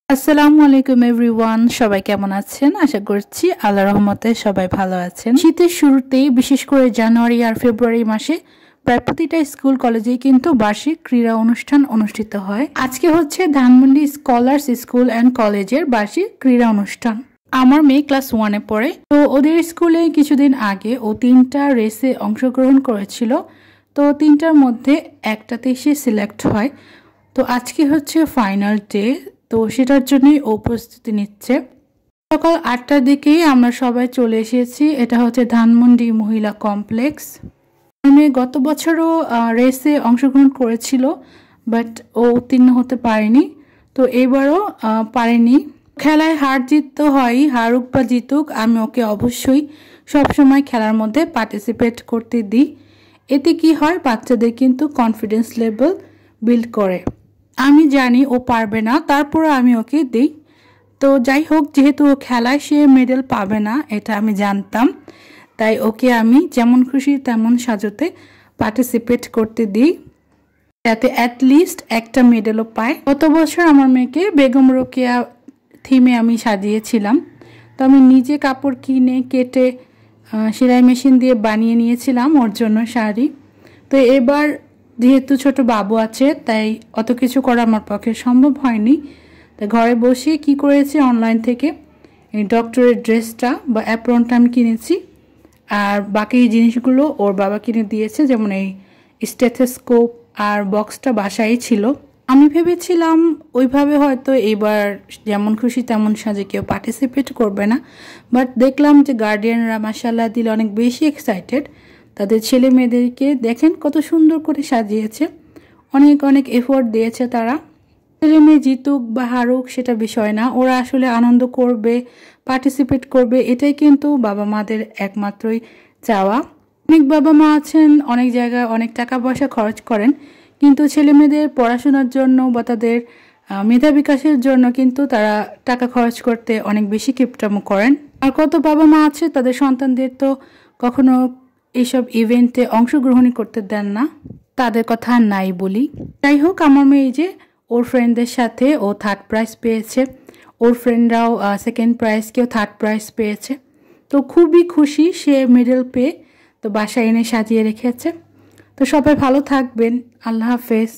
আসসালামু আলাইকুম এভরিওয়ান, সবাই কেমন আছেন? আশা করছি আল্লাহর রহমতে সবাই ভালো আছেন। শীতের শুরুতেই বিশেষ করে জানুয়ারি আর ফেব্রুয়ারি মাসে প্রায় প্রতিটা স্কুল কলেজেই কিন্তু বার্ষিক ক্রীড়া অনুষ্ঠান অনুষ্ঠিত হয়। আজকে হচ্ছে ধানমন্ডি স্কলার্স স্কুল অ্যান্ড কলেজের বার্ষিক ক্রীড়া অনুষ্ঠান। আমার মেয়ে ক্লাস 1-এ পড়ে, তো ওদের স্কুলে কিছুদিন আগে ও 3টা রেসে অংশগ্রহণ করেছিল। তো 3টার মধ্যে একটাতে সে সিলেক্ট হয়। তো আজকে হচ্ছে ফাইনাল ডে, তো সেটার জন্যই ও প্রস্তুতি নিচ্ছে। সকাল 8টার দিকেই আমরা সবাই চলে এসেছি। এটা হচ্ছে ধানমন্ডি মহিলা কমপ্লেক্স। আমি গত বছরও রেসে অংশগ্রহণ করেছিল, বাট ও উত্তীর্ণ হতে পারেনি। তো এবারও পারেনি। খেলায় হার জিত তো হয়ই, হারুক বা জিতুক আমি ওকে অবশ্যই সবসময় খেলার মধ্যে পার্টিসিপেট করতে দিই। এতে কি হয়, বাচ্চাদের কিন্তু কনফিডেন্স লেভেল বিল্ড করে। আমি জানি ও পারবে না, তারপরে আমি ওকে দিই। তো যাই হোক, যেহেতু ও খেলায় সে মেডেল পাবে না এটা আমি জানতাম, তাই ওকে আমি যেমন খুশি তেমন সাজতে পার্টিসিপেট করতে দিই, যাতে অ্যাটলিস্ট একটা মেডেলও পায়। গত বছর আমার মেয়েকে বেগম রোকেয়া থিমে আমি সাজিয়েছিলাম। তো আমি নিজে কাপড় কিনে কেটে সেলাই মেশিন দিয়ে বানিয়ে নিয়েছিলাম ওর জন্য শাড়ি। তো এবার যেহেতু ছোট বাবু আছে, তাই অত কিছু করা আমার পক্ষে সম্ভব হয়নি। তাই ঘরে বসে কি করেছি, অনলাইন থেকে এই ডক্টরের ড্রেসটা বা অ্যাপ্রনটা আমি কিনেছি, আর বাকি জিনিসগুলো ওর বাবা কিনে দিয়েছে, যেমন এই স্টেথোস্কোপ আর বক্সটা বাসায় ছিল। আমি ভেবেছিলাম ওইভাবে হয়তো এবার যেমন খুশি তেমন সাজে কেউ পার্টিসিপেট করবে না, বাট দেখলাম যে গার্ডিয়ানরা মাশাআল্লাহ দিলে অনেক বেশি এক্সাইটেড। তাদের ছেলে মেয়েদেরকে দেখেন কত সুন্দর করে সাজিয়েছে, অনেক অনেক এফোর্ট দিয়েছে তারা। ছেলে মেয়ে জিতুক বা হারুক সেটা বিষয় না, ওরা আসলে আনন্দ করবে, পার্টিসিপেট করবে, এটাই কিন্তু বাবা মাদের একমাত্রই চাওয়া। অনেক বাবা মা আছেন অনেক জায়গায় অনেক টাকা পয়সা খরচ করেন, কিন্তু ছেলে মেয়েদের পড়াশোনার জন্য বা তাদের মেধা বিকাশের জন্য কিন্তু তারা টাকা খরচ করতে অনেক বেশি কিপটামো করেন। আর কত বাবা মা আছে তাদের সন্তানদের তো কখনো এইসব ইভেন্টে অংশগ্রহণই করতে দেন না, তাদের কথা নাই বলি। যাই হোক, আমার মেয়ে যে ওর ফ্রেন্ডদের সাথে ও 3rd প্রাইজ পেয়েছে, ওর ফ্রেন্ডরাও 2nd প্রাইজ, কেউ 3rd প্রাইজ পেয়েছে। তো খুবই খুশি সে মেডেল পেয়ে, তো বাসায় এনে সাজিয়ে রেখেছে। তো সবাই ভালো থাকবেন, আল্লাহ হাফেজ।